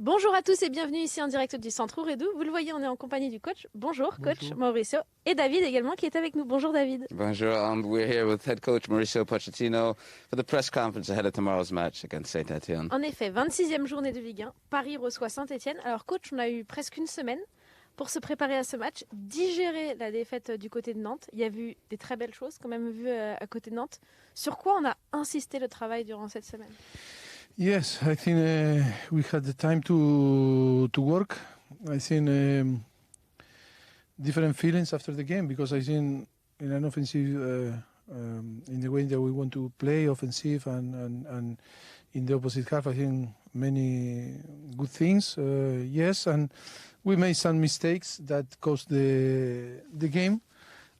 Bonjour à tous et bienvenue ici en direct du Centre Ouredou. Vous le voyez, on est en compagnie du coach. Bonjour. Coach Mauricio et David également qui est avec nous. Bonjour David. Bonjour, we're here with head coach Mauricio Pochettino for the press conference ahead of tomorrow's match against Saint-Etienne. En effet, 26e journée de Ligue 1, Paris reçoit Saint-Etienne. Alors coach, on a eu presque une semaine pour se préparer à ce match, digérer la défaite du côté de Nantes. Il y a eu des très belles choses quand même vues à côté de Nantes. Sur quoi on a insisté le travail durant cette semaine? Yes, I think we had the time to work. I think different feelings after the game because I think in an offensive, in the way that we want to play offensive and in the opposite half, I think many good things. Yes, and we made some mistakes that caused the game,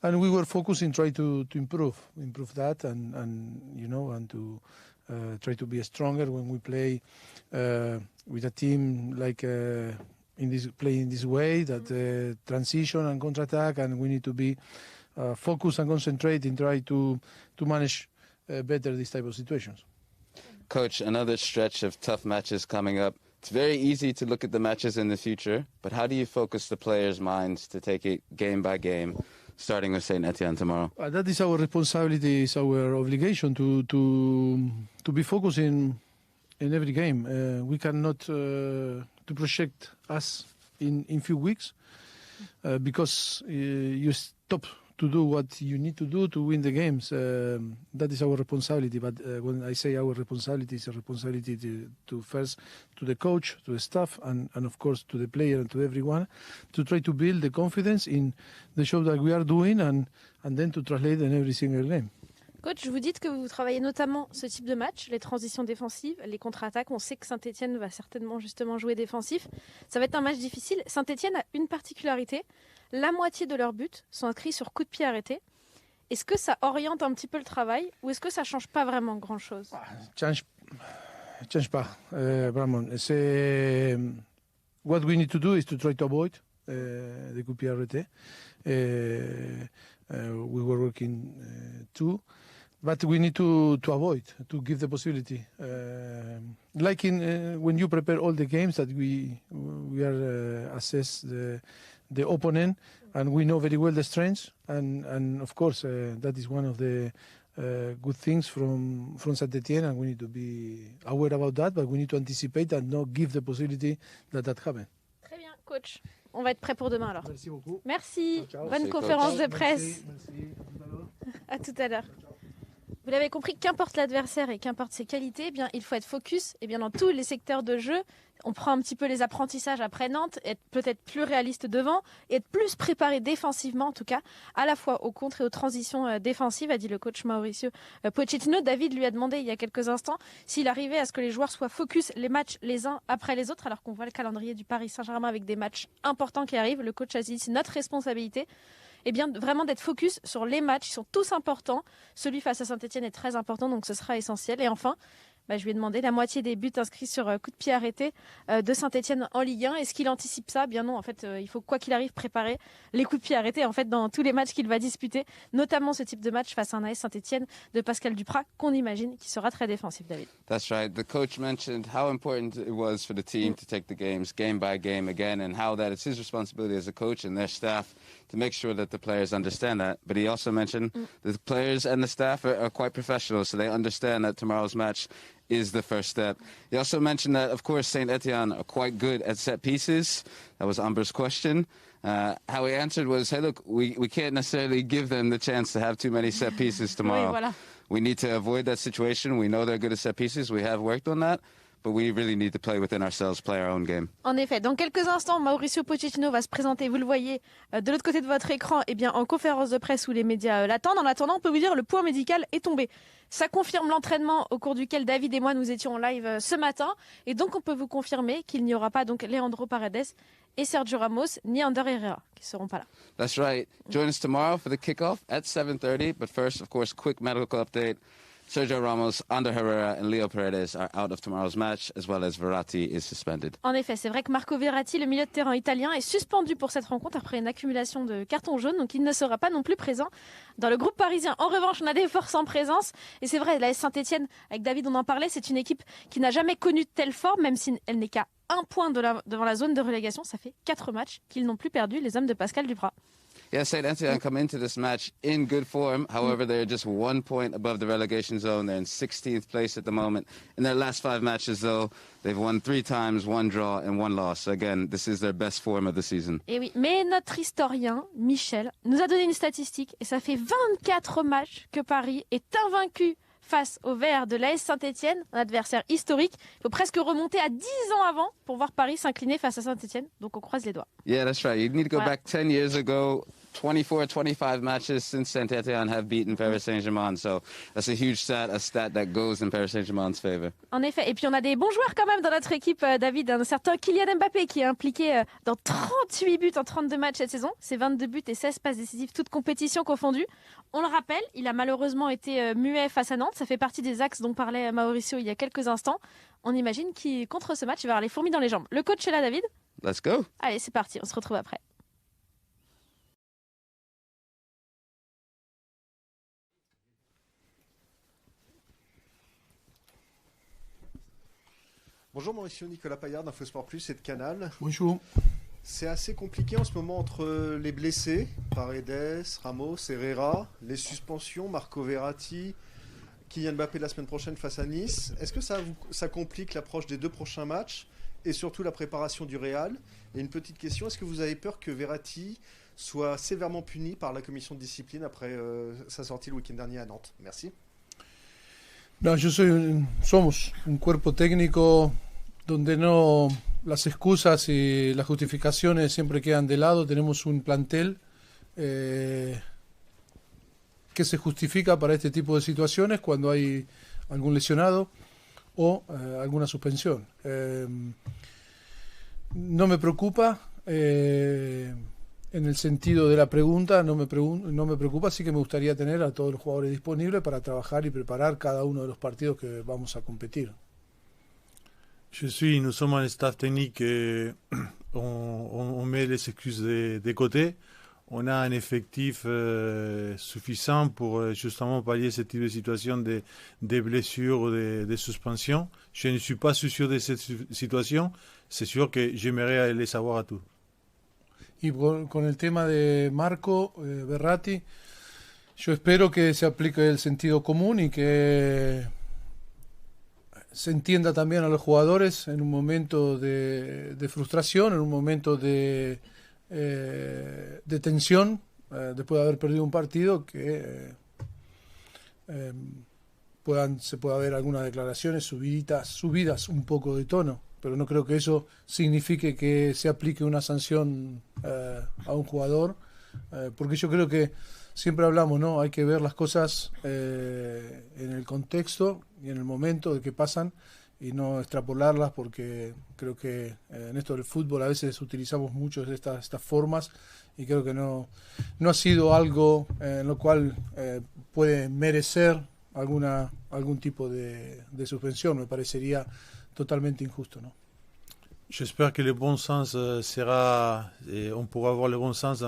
and we were focusing try to improve that and you know and to. Try to be stronger when we play with a team like play in this way that transition and counter-attack, and we need to be focused and concentrate and try to manage better these type of situations. Coach, another stretch of tough matches coming up. It's very easy to look at the matches in the future, but how do you focus the players' minds to take it game by game, starting with Saint-Etienne tomorrow? That is our responsibility, it's our obligation to be focused in every game. We cannot to project us in few weeks because you stop to do what you need to do to win the games. That is our responsibility. But when I say our responsibility, it's a responsibility to first to the coach, to the staff, and of course to the player and to everyone, to try to build the confidence in the job that we are doing and then to translate in every single game. Coach, vous dites que vous travaillez notamment ce type de match, les transitions défensives, les contre-attaques. On sait que Saint-Etienne va certainement justement jouer défensif. Ça va être un match difficile. Saint-Etienne a une particularité. La moitié de leurs buts sont inscrits sur coup de pied arrêté. Est-ce que ça oriente un petit peu le travail ou est-ce que ça ne change pas vraiment grand-chose? Change pas, vraiment. What we need to do is to try to avoid the coup de pied arrêté. We were working too. But we need to avoid, to give the possibility. Like when you prepare all the games that we are assess the opponent, and we know very well the strengths, and of course that is one of the good things from Saint-Etienne, and we need to be aware about that, but we need to anticipate and not give the possibility that happen. Très bien, coach. On va être prêt pour demain alors. Merci beaucoup. Merci. Ciao, ciao. Bonne Merci, conférence coach. de presse. Merci. À tout à l'heure. Vous l'avez compris, qu'importe l'adversaire et qu'importe ses qualités, eh bien, il faut être focus dans tous les secteurs de jeu. On prend un petit peu les apprentissages après Nantes, être peut-être plus réaliste devant, et être plus préparé défensivement en tout cas, à la fois aux contres et aux transitions défensives, a dit le coach Mauricio Pochettino. David lui a demandé il y a quelques instants s'il arrivait à ce que les joueurs soient focus les matchs les uns après les autres, alors qu'on voit le calendrier du Paris Saint-Germain avec des matchs importants qui arrivent. Le coach a dit c'est notre responsabilité. Eh bien, vraiment d'être focus sur les matchs, ils sont tous importants. Celui face à Saint-Etienne est très important, donc ce sera essentiel. Et enfin, je lui ai demandé la moitié des buts inscrits sur coup de pied arrêté de Saint-Etienne en Ligue 1. Est-ce qu'il anticipe ça? Bien non, en fait, il faut quoi qu'il arrive préparer les coups de pied arrêtés en fait, dans tous les matchs qu'il va disputer, notamment ce type de match face à un AS Saint-Etienne de Pascal Duprat, qu'on imagine qui sera très défensif, David. That's right. The coach mentioned how important it was for the team to take the games game by game again, and how that it's his responsibility as a coach and their staff to make sure that the players understand that. But he also mentioned the players and the staff are quite professional, so they understand that tomorrow's match is the first step. He also mentioned that, of course, Saint-Etienne are quite good at set pieces. That was Amber's question. How he answered was, hey, look, we can't necessarily give them the chance to have too many set pieces tomorrow. Oui, voilà. We need to avoid that situation. We know they're good at set pieces. We have worked on that. But we really need to play within ourselves, play our own game. En effet, dans quelques instants, Mauricio Pochettino va se présenter, vous le voyez, de l'autre côté de votre écran, en conférence de presse où les médias l'attendent. En attendant, on peut vous dire le point médical est tombé. Ça confirme l'entraînement au cours duquel David et moi nous étions en live ce matin. Et donc, on peut vous confirmer qu'il n'y aura pas donc Leandro Paredes et Sergio Ramos, ni Ander Herrera, qui ne seront pas là. That's right. Join us tomorrow for the kickoff at 7:30. But first, of course, quick medical update. Sergio Ramos, Ander Herrera and Leo Paredes are out of tomorrow's match, as well as Verratti is suspended. En effet, c'est vrai que Marco Verratti, le milieu de terrain italien, est suspendu pour cette rencontre après une accumulation de cartons jaunes, donc il ne sera pas non plus présent dans le groupe parisien. En revanche, on a des forces en présence, et c'est vrai, la Saint-Etienne, avec David, on en parlait, c'est une équipe qui n'a jamais connu de telle forme, même si elle n'est qu'à un point devant la zone de relégation. Ça fait 4 matchs qu'ils n'ont plus perdu, les hommes de Pascal Duprat. Yeah, St. Etienne come into this match in good form. However, they're just 1 point above the relegation zone. They're in 16th place at the moment. In their last 5 matches, though, they've won 3 times, 1 draw, and 1 loss. So again, this is their best form of the season. Et oui, mais notre historien, Michel, nous a donné une statistique. Et ça fait 24 matchs que Paris est invaincu face au Verts de l'AS Saint-Etienne, un adversaire historique. Il faut presque remonter à 10 ans avant pour voir Paris s'incliner face à Saint-Etienne. Donc on croise les doigts. Yeah, that's right. You need to go Voilà. back 10 years ago. 24, 25 matches since Saint-Etienne have beaten Paris Saint-Germain. So that's a huge stat, a stat that goes in Paris Saint-Germain's favor. En effet. Et puis on a des bons joueurs quand même dans notre équipe, David. Un certain Kylian Mbappé qui est impliqué dans 38 buts en 32 matchs cette saison. C'est 22 buts et 16 passes décisives, toutes compétitions confondues. On le rappelle, il a malheureusement été muet face à Nantes. Ça fait partie des axes dont parlait Mauricio il y a quelques instants. On imagine qu'il, contre ce match, il va avoir les fourmis dans les jambes. Le coach est là, David. Let's go. Allez, c'est parti. On se retrouve après. Bonjour Mauricio, Nicolas Paillard d'Infosport Plus et de Canal. Bonjour. C'est assez compliqué en ce moment entre les blessés, Paredes, Ramos, Herrera, les suspensions, Marco Verratti, Kylian Mbappé la semaine prochaine face à Nice. Est-ce que ça complique l'approche des 2 prochains matchs et surtout la préparation du Real? Et une petite question, est-ce que vous avez peur que Verratti soit sévèrement puni par la commission de discipline après sa sortie le week-end dernier à Nantes? Merci. No, somos un cuerpo técnico donde no las excusas y las justificaciones siempre quedan de lado. Tenemos un plantel que se justifica para este tipo de situaciones cuando hay algún lesionado o alguna suspensión. No me preocupa en el sentido de la pregunta, no me preocupa, sí que me gustaría tener a todos los jugadores disponibles para trabajar y preparar cada uno de los partidos que vamos a competir. Nous sommes un staff technique et on met les excuses de côté. On a un effectif suffisant pour justement pallier ce type de situation des blessures ou des suspensions. Je ne suis pas sûr de cette situation. C'est sûr que j'aimerais les savoir à tous. Y con el tema de Marco Verratti, yo espero que se aplique el sentido común y que se entienda también a los jugadores en un momento de frustración, en un momento de tensión, después de haber perdido un partido, que se pueda ver algunas declaraciones subidas un poco de tono. Pero no creo que eso signifique que se aplique una sanción a un jugador, porque yo creo que siempre hablamos, ¿no? Hay que ver las cosas en el contexto y en el momento de que pasan y no extrapolarlas, porque creo que en esto del fútbol a veces utilizamos mucho de estas formas y creo que no ha sido algo en lo cual puede merecer algún tipo de suspensión. Me parecería totalement injuste, non? J'espère que le bon sens on pourra avoir le bon sens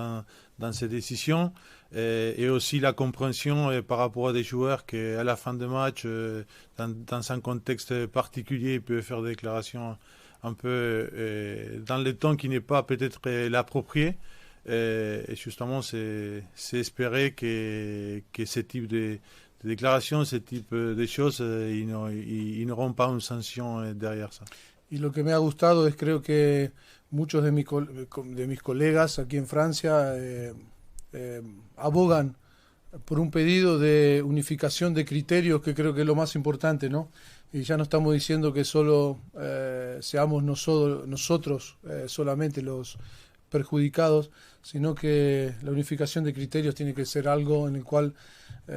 dans ces décisions et aussi la compréhension par rapport à des joueurs qui, à la fin de match, dans un contexte particulier, peuvent faire des déclarations un peu dans le ton qui n'est pas peut-être l'approprié. Et justement, c'est espérer que ce type de déclarations, ce type de choses, ils n'auront pas une sanction derrière ça. Y lo que me ha gustado es, creo que muchos de mis colegas aquí en Francia abogan por un pedido de unificación de criterios, que creo que es lo más importante, ¿no? Y ya no estamos diciendo que solo seamos nosotros solamente los perjudicados, sino que la unificación de criterios tiene que ser algo en el cual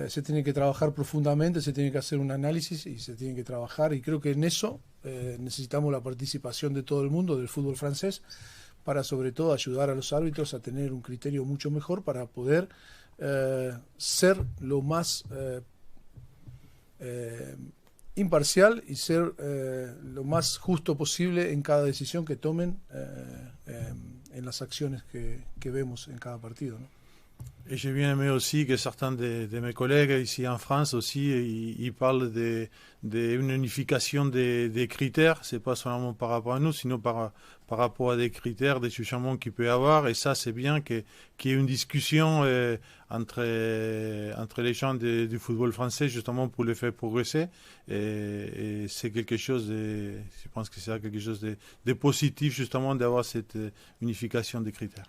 se tiene que trabajar profundamente, se tiene que hacer un análisis y se tiene que trabajar, y creo que en eso necesitamos la participación de todo el mundo, del fútbol francés, para sobre todo ayudar a los árbitros a tener un criterio mucho mejor para poder ser lo más imparcial y ser lo más justo posible en cada decisión que tomen en las acciones que vemos en cada partido, ¿no? Et j'ai bien aimé aussi que certains de mes collègues ici en France aussi, ils parlent d'une unification des critères. C'est pas seulement par rapport à nous, sinon par rapport à des critères, des jugements qu'il peut y avoir. Et ça, c'est bien qu'il y ait une discussion entre les gens du football français, justement pour les faire progresser. Et c'est quelque chose je pense que c'est quelque chose de positif, justement, d'avoir cette unification des critères.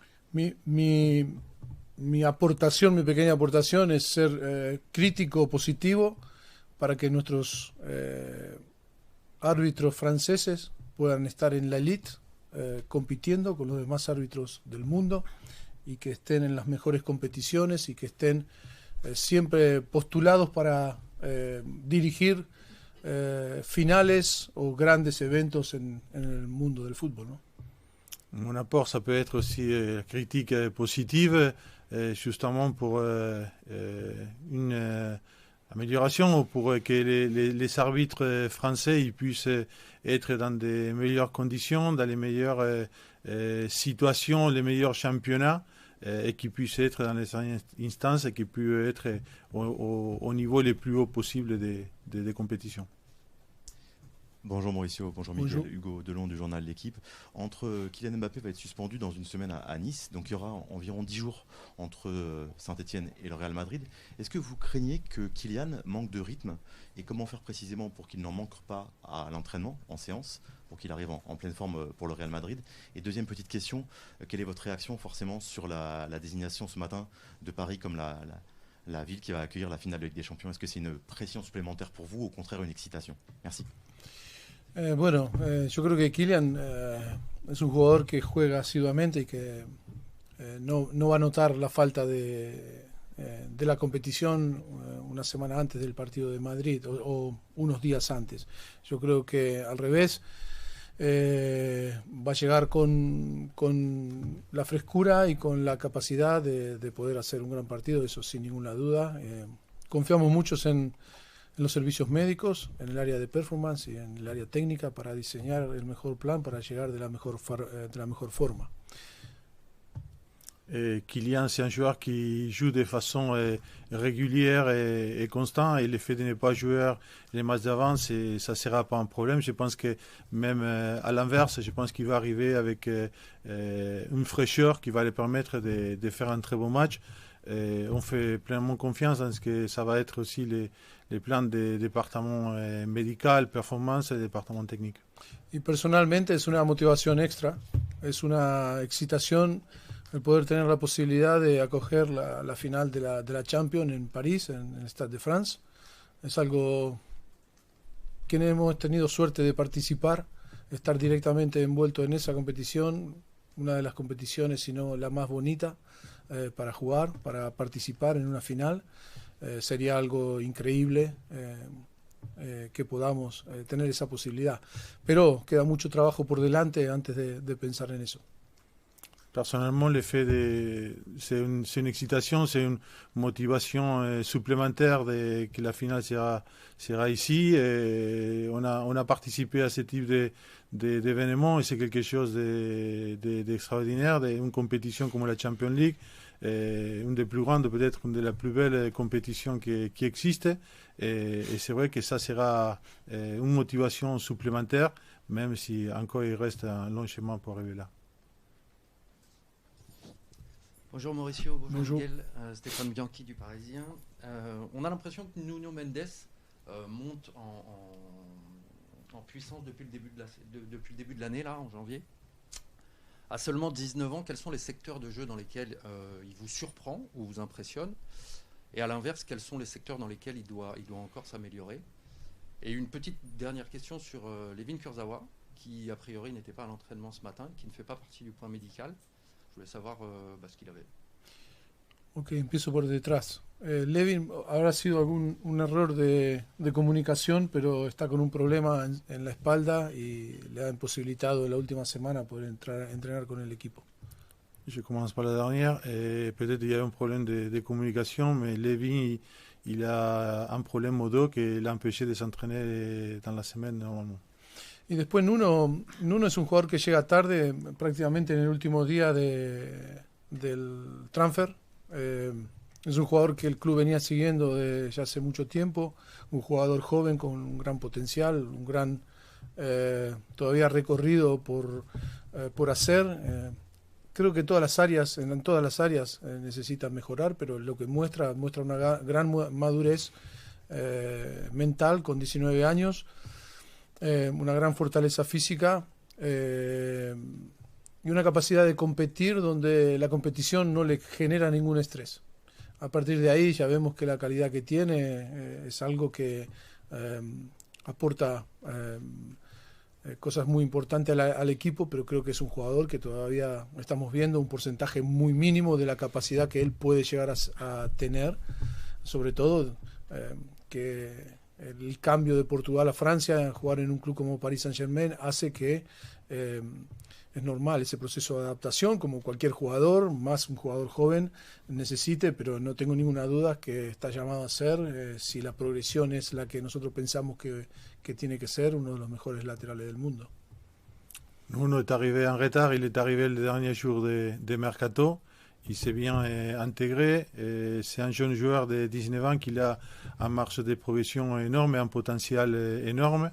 Mi aportación, mi pequeña aportación es ser crítico positivo para que nuestros árbitros franceses puedan estar en la elite compitiendo con los demás árbitros del mundo y que estén en las mejores competiciones y que estén siempre postulados para dirigir finales o grandes eventos en el mundo del fútbol, ¿no? Mon apport, ça peut être aussi critique positive, justement pour une amélioration ou pour que les arbitres français ils puissent être dans des meilleures conditions, dans les meilleures situations, les meilleurs championnats et qui puissent être dans les instances et qui puissent être au niveau le plus haut possible des compétitions. Bonjour Mauricio, bonjour Miguel, bonjour. Hugo Delon du journal L'Équipe. Kylian Mbappé va être suspendu dans une semaine à Nice, donc il y aura environ 10 jours entre Saint-Etienne et le Real Madrid. Est-ce que vous craignez que Kylian manque de rythme et comment faire précisément pour qu'il n'en manque pas à l'entraînement, en séance, pour qu'il arrive en pleine forme pour le Real Madrid? Et deuxième petite question, quelle est votre réaction forcément sur la désignation ce matin de Paris comme la ville qui va accueillir la finale de Ligue des Champions? Est-ce que c'est une pression supplémentaire pour vous ou au contraire une excitation? Merci. Yo creo que Kylian es un jugador que juega asiduamente y que no va a notar la falta de la competición una semana antes del partido de Madrid o unos días antes. Yo creo que al revés va a llegar con la frescura y con la capacidad de poder hacer un gran partido, eso sin ninguna duda. Confiamos mucho en los servicios médicos, en el área de performance y en el área técnica para diseñar el mejor plan para llegar de la mejor forma. Kylian, c'est un joueur qui joue de façon régulière et constante, et le fait de ne pas jouer les matchs d'avant, ça ne sera pas un problème. Je pense que même à l'inverse, je pense qu'il va arriver avec une fraîcheur qui va lui permettre de faire un très bon match. On fait pleinement confiance dans ce que ça va être aussi les plans des départements médical, performance et département technique. Y personalmente es una motivación extra, es una excitación el poder tener la posibilidad de acoger la final de la Champions en París, en el Stade de France. Es algo que hemos tenido suerte de participar, estar directamente envuelto en esa competición, una de las competiciones, si no la más bonita, para jugar, para participar en una final. Sería algo increíble que podamos tener esa posibilidad. Pero queda mucho trabajo por delante antes de pensar en eso. Personnellement, c'est une excitation, c'est une motivation supplémentaire que la finale sera ici. Et on a participé à ce type d'événements et c'est quelque chose d'extraordinaire, une compétition comme la Champions League, une des plus grandes, peut-être une de la plus belles compétitions qui existe. Et c'est vrai que ça sera une motivation supplémentaire, même si encore il reste un long chemin pour arriver là. Bonjour Mauricio, bonjour Miguel, Stéphane Bianchi du Parisien. On a l'impression que Nuno Mendes monte en puissance depuis le début de l'année, là, en janvier. À seulement 19 ans, quels sont les secteurs de jeu dans lesquels il vous surprend ou vous impressionne? Et à l'inverse, quels sont les secteurs dans lesquels il doit encore s'améliorer? Et une petite dernière question sur Layvin Kurzawa, qui a priori n'était pas à l'entraînement ce matin, qui ne fait pas partie du point médical. Je voulais savoir ce qu'il avait. Ok, empiezo por detrás. Layvin habrá sido un error de comunicación, pero está con un problema en la espalda y le ha imposibilitado la última semana poder entrenar con el equipo. Je commence par la dernière. Et peut-être il y a un problème de communication, mais Layvin, il a un problème au dos qui l'a empêché de s'entraîner dans la semaine normalement. Y después Nuno es un jugador que llega tarde, prácticamente en el último día del transfer. Es un jugador que el club venía siguiendo desde ya hace mucho tiempo, un jugador joven con un gran potencial, un gran todavía recorrido por hacer. Creo que en todas las áreas necesita mejorar, pero lo que muestra una gran madurez mental con 19 años, una gran fortaleza física y una capacidad de competir donde la competición no le genera ningún estrés. A partir de ahí ya vemos que la calidad que tiene es algo que aporta cosas muy importantes al equipo, pero creo que es un jugador que todavía estamos viendo un porcentaje muy mínimo de la capacidad que él puede llegar a tener, sobre todo que el cambio de Portugal a Francia, jugar en un club como Paris Saint-Germain, hace que es normal ese proceso de adaptación, como cualquier jugador, más un jugador joven necesite, pero no tengo ninguna duda que está llamado a ser, si la progresión es la que nosotros pensamos que tiene que ser, uno de los mejores laterales del mundo. Nuno est arrivé en retard, il est arrivé le dernier jour de Mercato, il s'est bien intégré, c'est un jeune joueur de 19 ans qui a une marge de progression énorme et un potentiel énorme.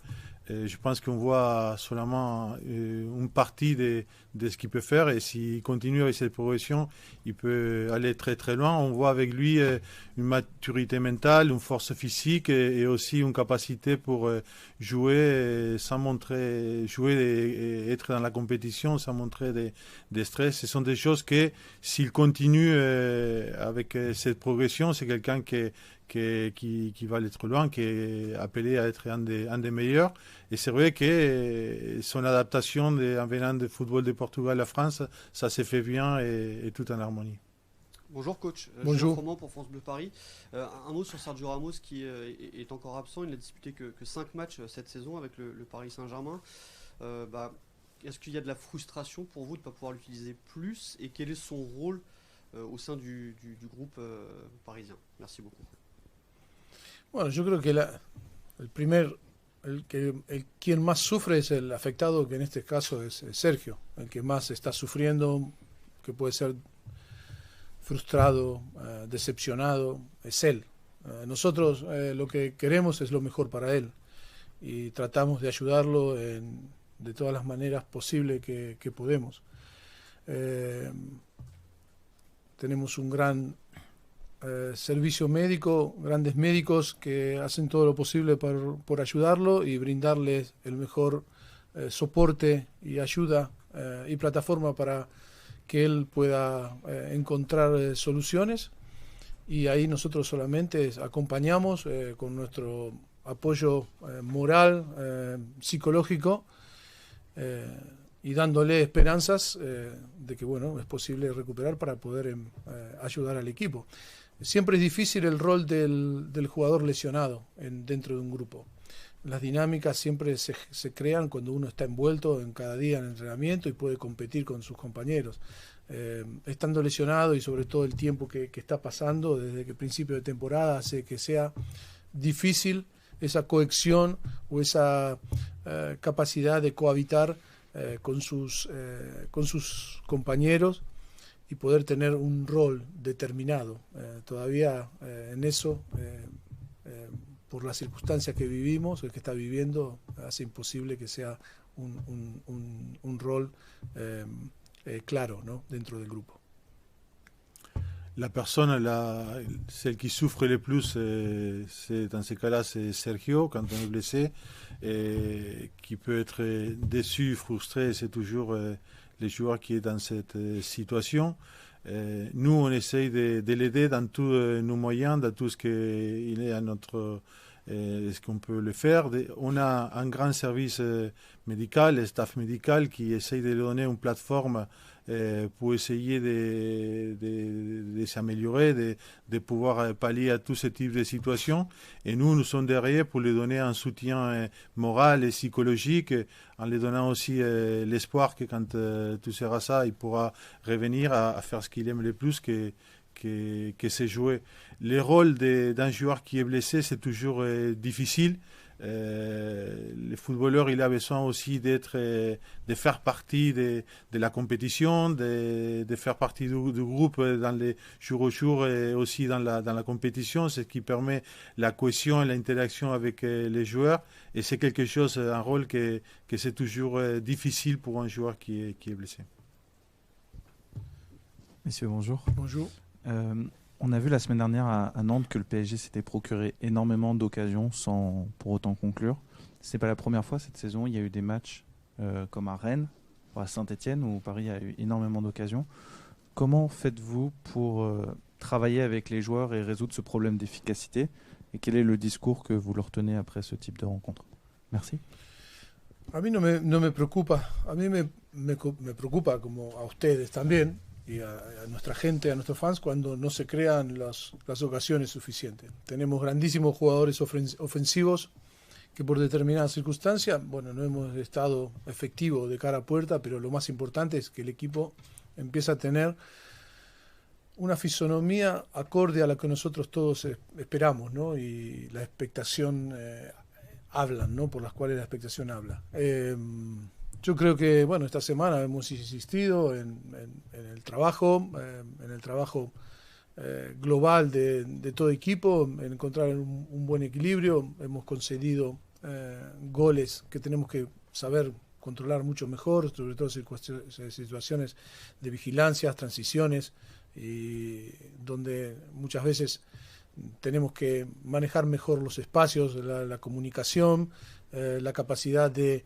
Je pense qu'on voit seulement une partie de ce qu'il peut faire, et s'il continue avec cette progression, il peut aller très très loin. On voit avec lui une maturité mentale, une force physique et aussi une capacité pour jouer sans montrer, jouer et être dans la compétition sans montrer des stress. Ce sont des choses que s'il continue avec cette progression, c'est quelqu'un qui va aller trop loin, qui est appelé à être un des meilleurs. Et c'est vrai que son adaptation en venant du football de Portugal à France, ça s'est fait bien et tout en harmonie. Bonjour coach, Bonjour. Julien Froment pour France Bleu Paris. Un mot sur Sergio Ramos qui est encore absent, il n'a disputé que 5 matchs cette saison avec le Paris Saint-Germain. Est-ce qu'il y a de la frustration pour vous de ne pas pouvoir l'utiliser plus, et quel est son rôle au sein du groupe parisien? Merci beaucoup. Bueno, yo creo que quien más sufre es el afectado, que en este caso es Sergio, el que más está sufriendo, que puede ser frustrado, decepcionado, es él. Nosotros lo que queremos es lo mejor para él y tratamos de ayudarlo de todas las maneras posibles que podemos. Tenemos un gran servicio médico, grandes médicos que hacen todo lo posible por ayudarlo y brindarles el mejor soporte y ayuda y plataforma para que él pueda encontrar soluciones, y ahí nosotros solamente acompañamos con nuestro apoyo moral, psicológico, y dándole esperanzas de que bueno, es posible recuperar para poder ayudar al equipo. Siempre es difícil el rol del jugador lesionado dentro de un grupo. Las dinámicas siempre se crean cuando uno está envuelto en cada día en el entrenamiento y puede competir con sus compañeros. Estando lesionado, y sobre todo el tiempo que está pasando desde que principio de temporada, hace que sea difícil esa cohesión o esa capacidad de cohabitar con sus compañeros y poder tener un rol determinado. Todavía en eso, por las circunstancias que vivimos, el que está viviendo, hace imposible que sea un rol claro, ¿no?, dentro del grupo. La personne, celle qui souffre le plus, dans ces cas-là, c'est Sergio, quand on est blessé, qui peut être déçu, frustré, c'est toujours les joueurs qui est dans cette situation. Nous, on essaye de l'aider dans tous nos moyens, dans tout ce qu'il est à notre... ce qu'on peut le faire. On a un grand service médical, le staff médical, qui essaye de donner une plateforme pour essayer de s'améliorer, de pouvoir pallier à tous ces types de situations. Et nous sommes derrière pour lui donner un soutien moral et psychologique, en lui donnant aussi l'espoir que quand tout sera ça, il pourra revenir à faire ce qu'il aime le plus, que c'est jouer. Le rôle d'un joueur qui est blessé, c'est toujours difficile. le footballeur il a besoin aussi de faire partie de la compétition, de faire partie du groupe dans les jours au jour et aussi dans la compétition, c'est ce qui permet la cohésion et l'interaction avec les joueurs, et c'est quelque chose, un rôle que c'est toujours difficile pour un joueur qui est blessé. Messieurs, bonjour. Bonjour. On a vu la semaine dernière à Nantes que le PSG s'était procuré énormément d'occasions sans pour autant conclure. C'est pas la première fois cette saison. Il y a eu des matchs comme à Rennes ou à Saint-Etienne où Paris a eu énormément d'occasions. Comment faites-vous pour travailler avec les joueurs et résoudre ce problème d'efficacité? Et quel est le discours que vous leur tenez après ce type de rencontre? Merci. A mí no me preocupa. A mí me preocupa, como a ustedes también, y a nuestra gente, a nuestros fans, cuando no se crean las ocasiones suficientes. Tenemos grandísimos jugadores ofensivos que por determinadas circunstancias, bueno, no hemos estado efectivos de cara a puerta, pero lo más importante es que el equipo empieza a tener una fisonomía acorde a la que nosotros todos esperamos, ¿no? Y la expectación hablan, ¿no? Por las cuales la expectación habla. Yo creo que, bueno, esta semana hemos insistido en el trabajo, global de todo equipo, en encontrar un buen equilibrio. Hemos concedido goles que tenemos que saber controlar mucho mejor, sobre todo en situaciones de vigilancias, transiciones, y donde muchas veces tenemos que manejar mejor los espacios, la comunicación, la capacidad de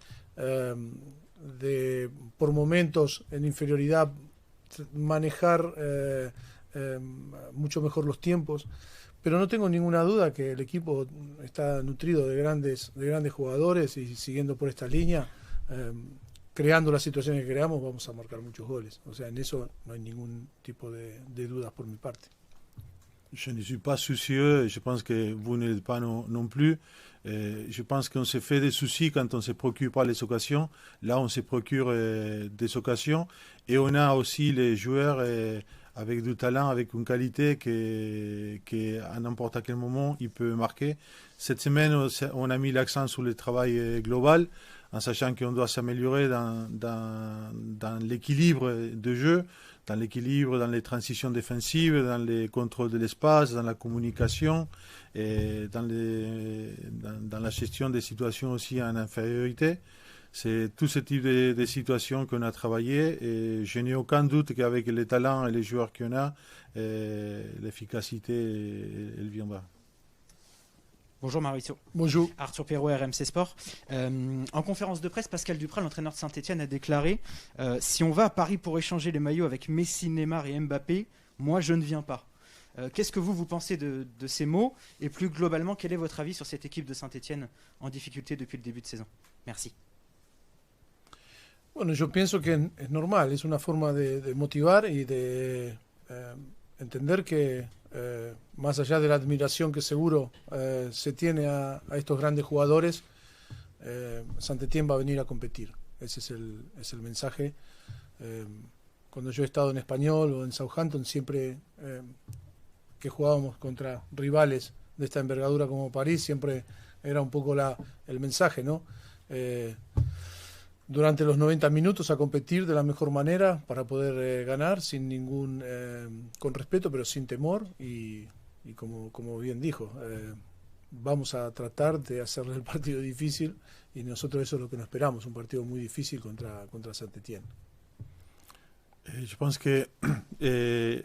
por momentos en inferioridad manejar mucho mejor los tiempos, pero no tengo ninguna duda que el equipo está nutrido de grandes jugadores, y siguiendo por esta línea, creando las situaciones que creamos, vamos a marcar muchos goles. O sea, en eso no hay ningún tipo de dudas por mi parte. Je ne suis pas soucieux, je pense que vous ne l'êtes pas non plus. Je pense qu'on se fait des soucis quand on ne se procure pas les occasions. Là, on se procure des occasions, et on a aussi les joueurs avec du talent, avec une qualité qu'à n'importe quel moment, il peut marquer. Cette semaine, on a mis l'accent sur le travail global, en sachant qu'on doit s'améliorer dans l'équilibre de jeu, dans l'équilibre, dans les transitions défensives, dans les contrôles de l'espace, dans la communication, et dans la gestion des situations aussi en infériorité. C'est tout ce type de situations qu'on a travaillé, et je n'ai aucun doute qu'avec les talents et les joueurs qu'on a, l'efficacité, elle viendra. Bonjour Mauricio. Bonjour. Arthur Perrault, RMC Sport. En conférence de presse, Pascal Duprat, l'entraîneur de Saint-Etienne, a déclaré si on va à Paris pour échanger les maillots avec Messi, Neymar et Mbappé, moi je ne viens pas. Qu'est-ce que vous pensez de ces mots, et plus globalement, quel est votre avis sur cette équipe de Saint-Etienne en difficulté depuis le début de saison? Merci. Bueno, yo pienso que es normal, es una forma de motivar y de entender que más allá de la admiración que seguro se tiene a estos grandes jugadores, Saint-Etienne va a venir a competir. Ese es el mensaje. Cuando yo he estado en Español o en Southampton, siempre que jugábamos contra rivales de esta envergadura como París, siempre era un poco el mensaje, ¿no? Durante los 90 minutos a competir de la mejor manera para poder ganar sin con respeto, pero sin temor, y como bien dijo, vamos a tratar de hacerle el partido difícil, y nosotros eso es lo que nos esperamos, un partido muy difícil contra Saint-Etienne. Je pense que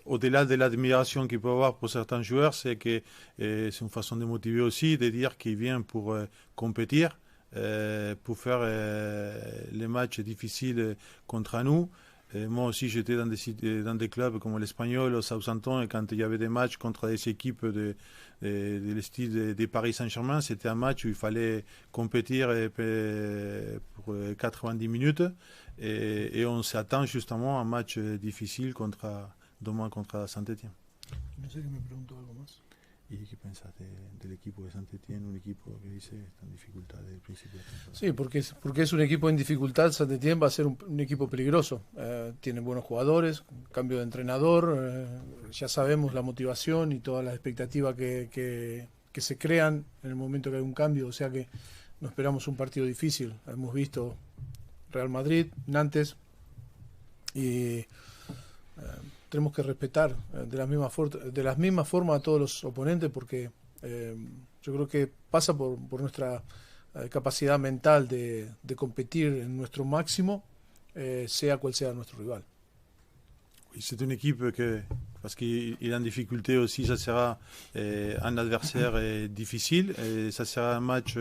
au-delà de l'admiration qu'il peut avoir pour certains joueurs, c'est que c'est une façon de motiver aussi, de dire qu'ils viennent pour compétir, pour faire les matchs difficiles contre nous. Moi aussi, j'étais dans des clubs comme l'Espagnol, au Southampton, et quand il y avait des matchs contre des équipes de style de Paris Saint-Germain, c'était un match où il fallait compétir pour 90 minutes, et on s'attend justement à un match difficile demain contre Saint-Etienne. No sé que me preguntó algo más. ¿Y qué pensás del equipo de Saint-Etienne, un equipo que dice está en dificultad desde el principio de la temporada? Sí, porque es un equipo en dificultad. Saint-Etienne va a ser un equipo peligroso. Tiene buenos jugadores, cambio de entrenador, ya sabemos la motivación y todas las expectativas que que se crean en el momento que hay un cambio, o sea que no esperamos un partido difícil. Hemos visto Real Madrid, Nantes, y tenemos que respetar de la misma forma a todos los oponentes, porque yo creo que pasa por nuestra capacidad mental de competir en nuestro máximo, sea cual sea nuestro rival. Oui, c'est une équipe parce qu'il est en difficulté aussi, ça sera un adversaire difficile, et ça sera un match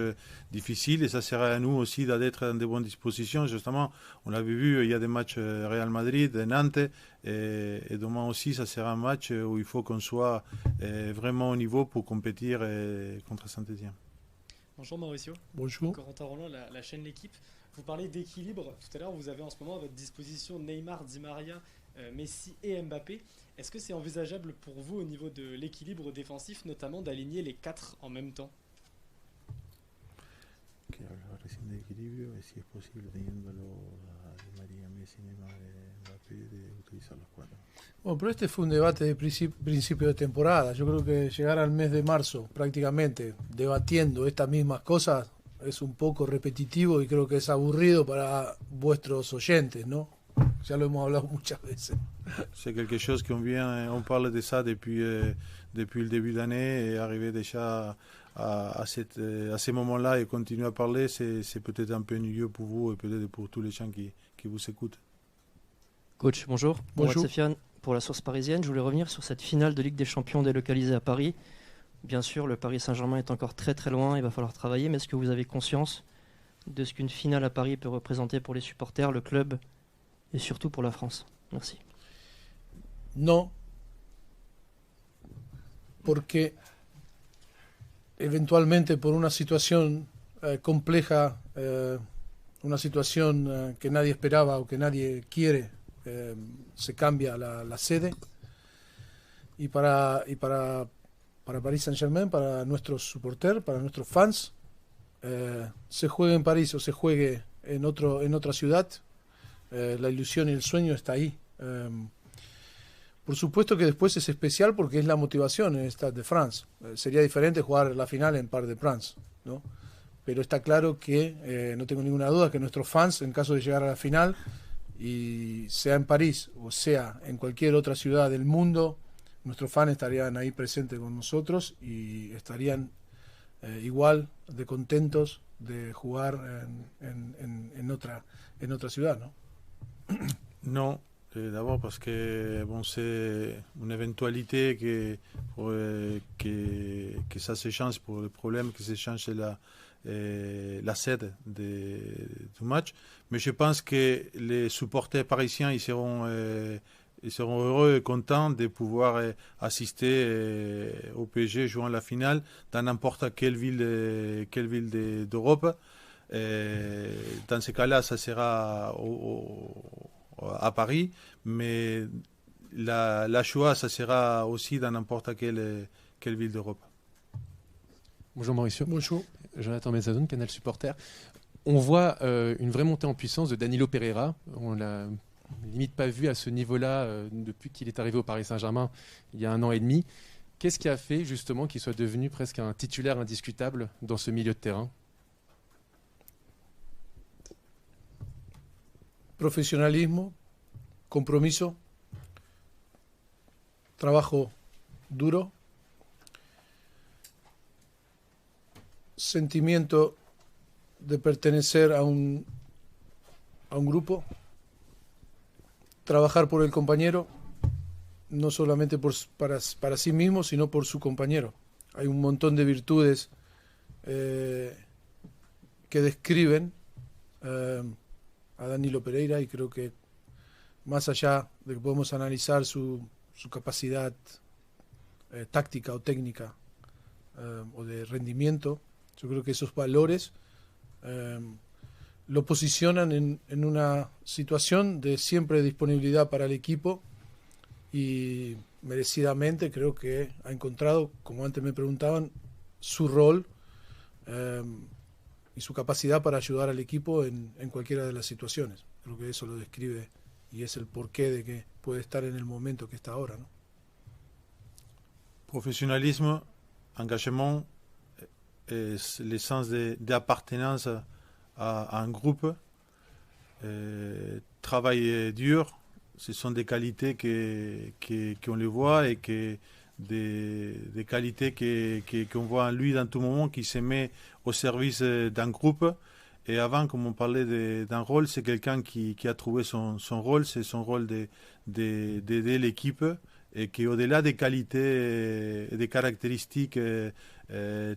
difficile, et ça sera à nous aussi d'être dans de bonnes dispositions. Justement, on l'avait vu, il y a des matchs Real Madrid, Nantes, et demain aussi, ça sera un match où il faut qu'on soit vraiment au niveau pour compétir contre Saint-Étienne. Bonjour Mauricio. Bonjour. Corentin Roland, la chaîne L'équipe. Vous parlez d'équilibre. Tout à l'heure, vous avez en ce moment à votre disposition Neymar, Di Maria, Messi et Mbappé. Est-ce que c'est envisageable pour vous, au niveau de l'équilibre défensif, notamment d'aligner les 4 en même temps? Bueno, pero este fue un debate de principio de temporada. Yo creo que llegar al mes de marzo prácticamente debatiendo estas mismas cosas es un poco repetitivo y creo que es aburrido para vuestros oyentes, ¿no? Ya lo hemos hablado muchas veces. C'est quelque chose on parle de ça depuis le début d'année, et arriver déjà à ces moments-là et continuer à parler, c'est peut-être un peu ennuyeux pour vous et peut-être pour tous les gens qui vous écoutent. Coach, bonjour. Bonjour. Sofiane pour la Source Parisienne. Je voulais revenir sur cette finale de Ligue des Champions délocalisée à Paris. Bien sûr, le Paris Saint-Germain est encore très très loin, il va falloir travailler, mais est-ce que vous avez conscience de ce qu'une finale à Paris peut représenter pour les supporters, le club et surtout pour la France? Merci. No, porque eventualmente por una situación compleja, una situación que nadie esperaba o que nadie quiere, se cambia la sede, y para Paris Saint-Germain, para nuestros supporters, para nuestros fans, se juegue en París o se juegue en otra ciudad, la ilusión y el sueño está ahí. Por supuesto que después es especial porque es la motivación en el Stade de France. Sería diferente jugar la final en Parc des Princes, ¿no? Pero está claro que, no tengo ninguna duda, que nuestros fans, en caso de llegar a la final, y sea en París o sea en cualquier otra ciudad del mundo, nuestros fans estarían ahí presentes con nosotros y estarían igual de contentos de jugar en otra ciudad, ¿no? Non, d'abord parce que bon, c'est une éventualité que ça se change pour le problème, que se change la sede du match. Mais je pense que les supporters parisiens ils seront heureux et contents de pouvoir assister au PSG jouant la finale dans n'importe quelle ville d'Europe. Dans ce cas-là, ça sera à Paris, mais la Shoah, ça sera aussi dans n'importe quelle ville d'Europe. Bonjour Mauricio. Bonjour. Jonathan Mezzadoun, Canal Supporter. On voit une vraie montée en puissance de Danilo Pereira. On l'a limite pas vu à ce niveau-là depuis qu'il est arrivé au Paris Saint-Germain il y a 1 an et demi. Qu'est-ce qui a fait justement qu'il soit devenu presque un titulaire indiscutable dans ce milieu de terrain? Profesionalismo, compromiso, trabajo duro, sentimiento de pertenecer a un grupo, trabajar por el compañero, no solamente para sí mismo, sino por su compañero. Hay un montón de virtudes que describen a Danilo Pereira, y creo que más allá de que podemos analizar su capacidad táctica o técnica o de rendimiento, yo creo que esos valores lo posicionan en una situación de siempre disponibilidad para el equipo, y merecidamente creo que ha encontrado, como antes me preguntaban, su rol y su capacidad para ayudar al equipo en cualquiera de las situaciones. Creo que eso lo describe y es el porqué de que puede estar en el momento que está ahora, ¿no? Professionnalisme, engagement, le sens d'appartenance à un groupe, travail dur, ce sont des qualités qu'on les voit et que des qualités qu'on voit en lui dans tout moment, qui se met au service d'un groupe. Et avant, comme on parlait d'un rôle, c'est quelqu'un qui a trouvé son rôle, c'est son rôle d'aider l'équipe, et qui, au-delà des qualités et des caractéristiques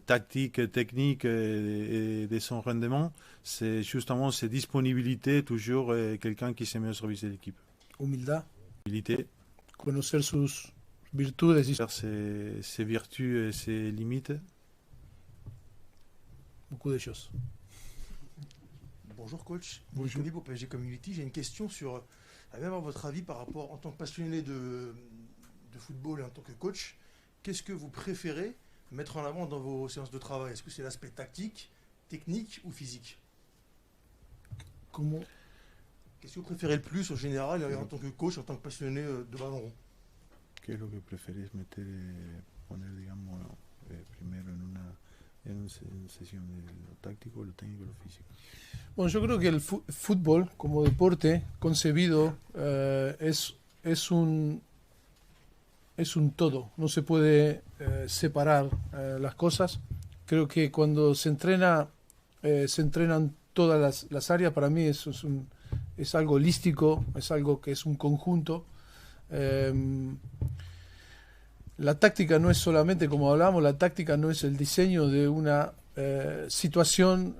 tactiques, techniques et de son rendement, c'est justement ses disponibilités, toujours quelqu'un qui se met au service de l'équipe. Humildad. Humilité. Conocer sus virtudes y ses vertus et ses limites. Beaucoup de choses. Bonjour coach, bonjour. Pour PSG Community, j'ai une question sur avoir votre avis par rapport, en tant que passionné de football et en tant que coach, qu'est-ce que vous préférez mettre en avant dans vos séances de travail? Est-ce que c'est l'aspect tactique, technique ou physique? Comment? Qu'est-ce que vous préférez le plus en général en tant que coach, en tant que passionné de ballon rond? ¿Qué es lo que preferís poner, digamos, primero en una sesión de lo táctico, lo técnico y lo físico? Bueno, yo creo que el fútbol como deporte concebido es un todo, no se puede separar las cosas. Creo que cuando se entrenan todas las áreas. Para mí eso es algo holístico, es algo que es un conjunto. La táctica no es solamente, como hablamos, la táctica no es el diseño de una situación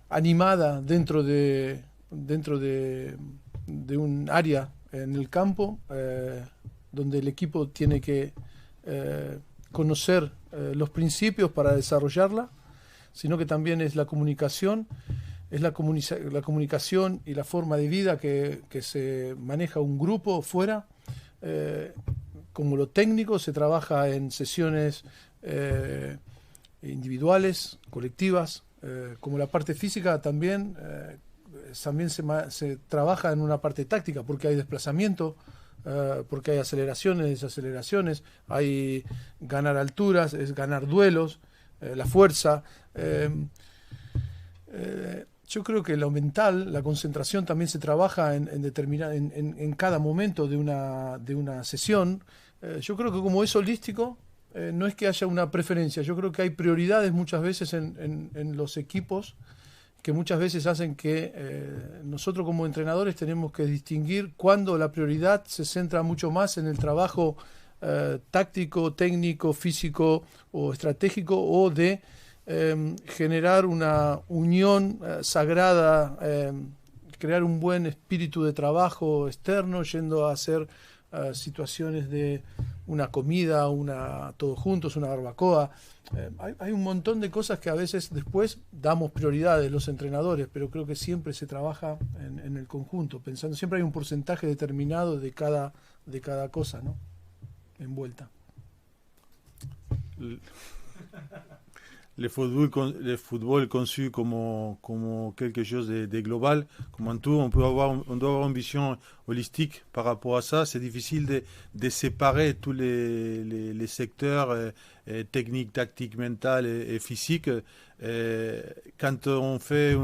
animada dentro de un área en el campo, donde el equipo tiene que conocer los principios para desarrollarla, sino que también es la comunicación, la comunicación y la forma de vida que se maneja un grupo fuera. Como lo técnico se trabaja en sesiones individuales, colectivas, como la parte física también se trabaja en una parte táctica, porque hay desplazamiento, porque hay aceleraciones, desaceleraciones, hay ganar alturas, es ganar duelos, la fuerza. Yo creo que lo mental, la concentración también se trabaja en cada momento de una sesión. Yo creo que como es holístico, no es que haya una preferencia. Yo creo que hay prioridades muchas veces en los equipos que muchas veces hacen que nosotros como entrenadores tenemos que distinguir cuando la prioridad se centra mucho más en el trabajo táctico, técnico, físico o estratégico, o de generar una unión sagrada, crear un buen espíritu de trabajo externo, yendo a hacer situaciones de una comida, todos juntos, una barbacoa. Hay un montón de cosas que a veces después damos prioridades los entrenadores, pero creo que siempre se trabaja en el conjunto, pensando, siempre hay un porcentaje determinado de cada cosa, ¿no? Envuelta. Le football conçu comme quelque chose de global, comme un tout, on doit avoir une vision holistique par rapport à ça. C'est difficile de séparer tous les secteurs techniques, tactiques, mentales et physiques. Quand on fait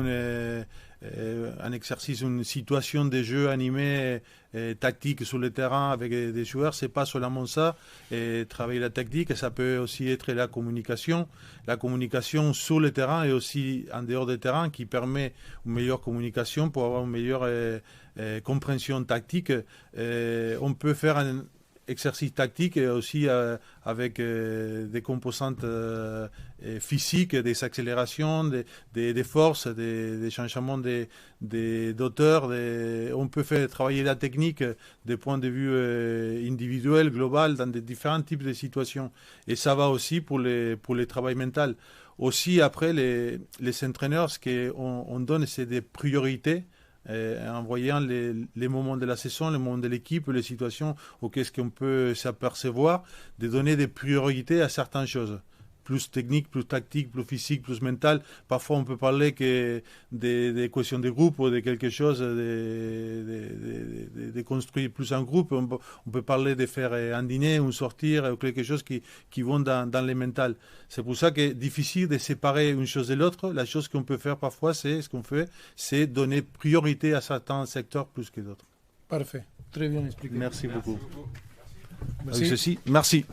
un exercice, une situation de jeu animé, tactique sur le terrain avec des joueurs, c'est pas seulement ça. Travailler la tactique, ça peut aussi être la communication sur le terrain et aussi en dehors du terrain, qui permet une meilleure communication pour avoir une meilleure compréhension tactique. On peut faire un exercice tactique et aussi avec des composantes physiques, des accélérations, des forces, des changements d'auteur. On peut faire travailler la technique des points de vue individuel, global, dans des différents types de situations. Et ça va aussi pour le travail mental. Aussi, après, les entraîneurs, ce qu'on donne, c'est des priorités. En voyant les moments de la saison, les moments de l'équipe, les situations auxquelles on peut s'apercevoir, de donner des priorités à certaines choses. plus technique, plus tactique, plus physique, plus mental. Parfois, on peut parler que des cohésions de groupe ou de quelque chose, de construire plus un groupe. On peut parler de faire un dîner, une sortir, ou quelque chose qui vont dans le mental. C'est pour ça que c'est difficile de séparer une chose de l'autre. La chose qu'on peut faire parfois, c'est donner priorité à certains secteurs plus que d'autres. Parfait. Très bien expliqué. Merci beaucoup. Merci. Avec ceci, merci.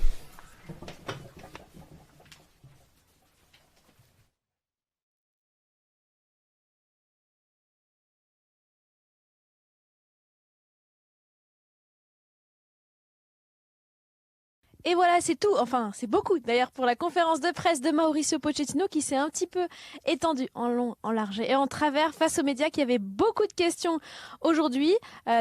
Et voilà, c'est tout. Enfin, c'est beaucoup d'ailleurs pour la conférence de presse de Mauricio Pochettino qui s'est un petit peu étendue en long, en large et en travers face aux médias qui avaient beaucoup de questions aujourd'hui.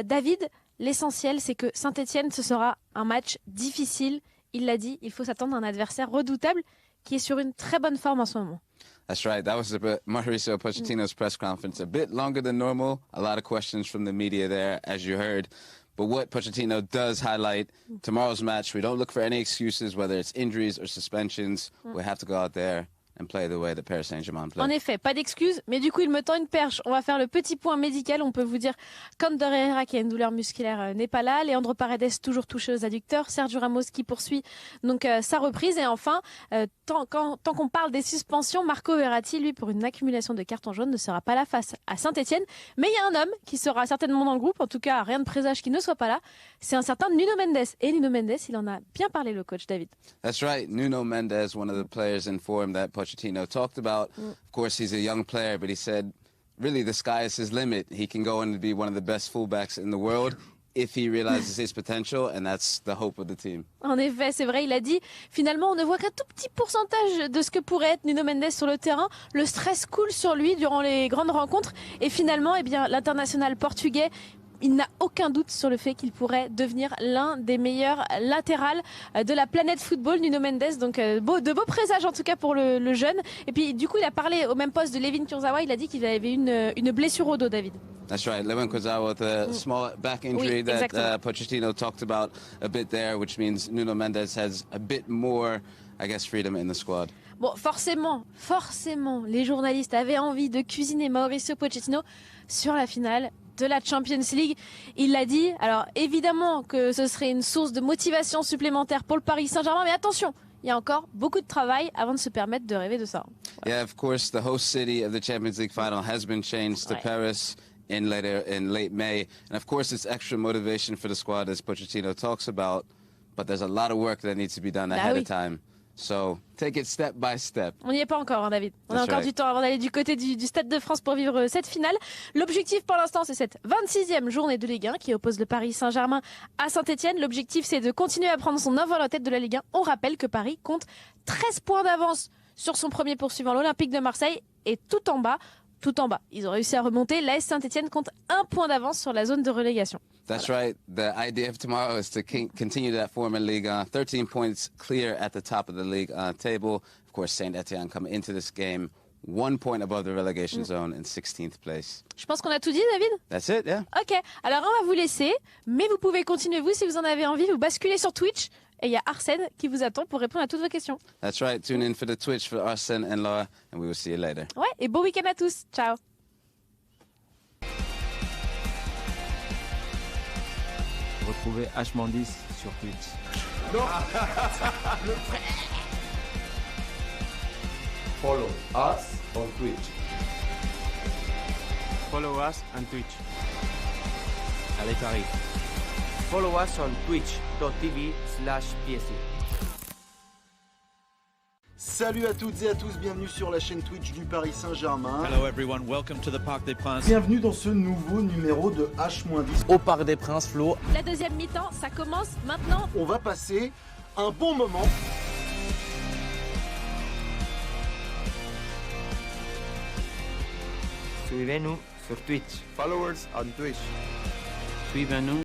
David, l'essentiel, c'est que Saint-Etienne, ce sera un match difficile. Il l'a dit, il faut s'attendre à un adversaire redoutable qui est sur une très bonne forme en ce moment. That's right. That was Mauricio Pochettino's press conference. A bit longer than normal. A lot of questions from the media there, as you heard. But what Pochettino does highlight, tomorrow's match, we don't look for any excuses, whether it's injuries or suspensions. We have to go out there and play the way that Paris Saint-Germain play. En effet, pas d'excuses, mais du coup, il me tend une perche. On va faire le petit point médical. On peut vous dire qu'Ander Herrera, qui a une douleur musculaire, n'est pas là. Leandro Paredes, toujours touché aux adducteurs. Sergio Ramos, qui poursuit donc sa reprise. Et enfin, tant qu'on parle des suspensions, Marco Verratti, lui, pour une accumulation de cartons jaunes, ne sera pas là face à Saint-Etienne. Mais il y a un homme qui sera certainement dans le groupe. En tout cas, rien de présage qu'il ne soit pas là. C'est un certain Nuno Mendes. Et Nuno Mendes, il en a bien parlé, le coach David. That's right. Nuno Mendes, one of the players in form that Pochettino talked about. Of course, he's a young player, but he said, really, the sky is his limit. He can go on to be one of the best fullbacks in the world if he realizes his potential, and that's the hope of the team. En effet, c'est vrai, il a dit, finalement, on ne voit qu'un tout petit pourcentage de ce que pourrait être Nuno Mendes sur le terrain. Le stress coule sur lui durant les grandes rencontres. Et finalement, eh bien, l'international portugais, il n'a aucun doute sur le fait qu'il pourrait devenir l'un des meilleurs latérales de la planète football, Nuno Mendes. Donc de beaux présages en tout cas pour le jeune. Et puis du coup il a parlé au même poste de Layvin Kurzawa. Il a dit qu'il avait une blessure au dos, David. That's right, Layvin Kurzawa with a small back injury that Pochettino talked about a bit there, which means Nuno Mendes has a bit more, I guess, freedom in the squad. Bon, forcément, les journalistes avaient envie de cuisiner Mauricio Pochettino sur la finale de la Champions League. Il l'a dit, alors évidemment que ce serait une source de motivation supplémentaire pour le Paris Saint-Germain, mais attention, il y a encore beaucoup de travail avant de se permettre de rêver de ça. Yeah, of course, the host city of the Champions League final has been changed to Paris in late May. And of course, it's extra motivation for the squad, as Pochettino talks about, but there's a lot of work that needs to be done ahead of time. So, take it step by step. On n'y est pas encore, hein, David. On a encore du temps avant d'aller du côté du Stade de France pour vivre cette finale. L'objectif pour l'instant, c'est cette 26e journée de Ligue 1 qui oppose le Paris Saint-Germain à Saint-Etienne. L'objectif, c'est de continuer à prendre son envol en tête de la Ligue 1. On rappelle que Paris compte 13 points d'avance sur son premier poursuivant, l'Olympique de Marseille, et tout en bas, ils ont réussi à remonter. L'AS Saint-Etienne compte 1 point d'avance sur la zone de relégation. That's right. The idea of tomorrow is to continue that form in Ligue 1. 13 points clear at the top of the Ligue 1 table. Of course, Saint-Etienne come into this game 1 point above the relegation zone in 16th place. Je pense qu'on a tout dit, David. That's it, yeah. Ok, alors on va vous laisser, mais vous pouvez continuer, vous, si vous en avez envie, vous basculez sur Twitch. Et il y a Arsène qui vous attend pour répondre à toutes vos questions. That's right. Tune in for the Twitch for Arsène and Laura, and we will see you later. Ouais, et bon week-end à tous. Ciao. Retrouvez H-10 sur Twitch. Non. Follow us on Twitch. Follow us on Twitch. Allez, Paris. Follow us on twitch.tv/PSU. Salut à toutes et à tous, bienvenue sur la chaîne Twitch du Paris Saint-Germain. Hello everyone, welcome to the Parc des Princes. Bienvenue dans ce nouveau numéro de H-10 au Parc des Princes, Flo. La deuxième mi-temps, ça commence maintenant. On va passer un bon moment. Suivez-nous sur Twitch. Followers on Twitch. Suivez-nous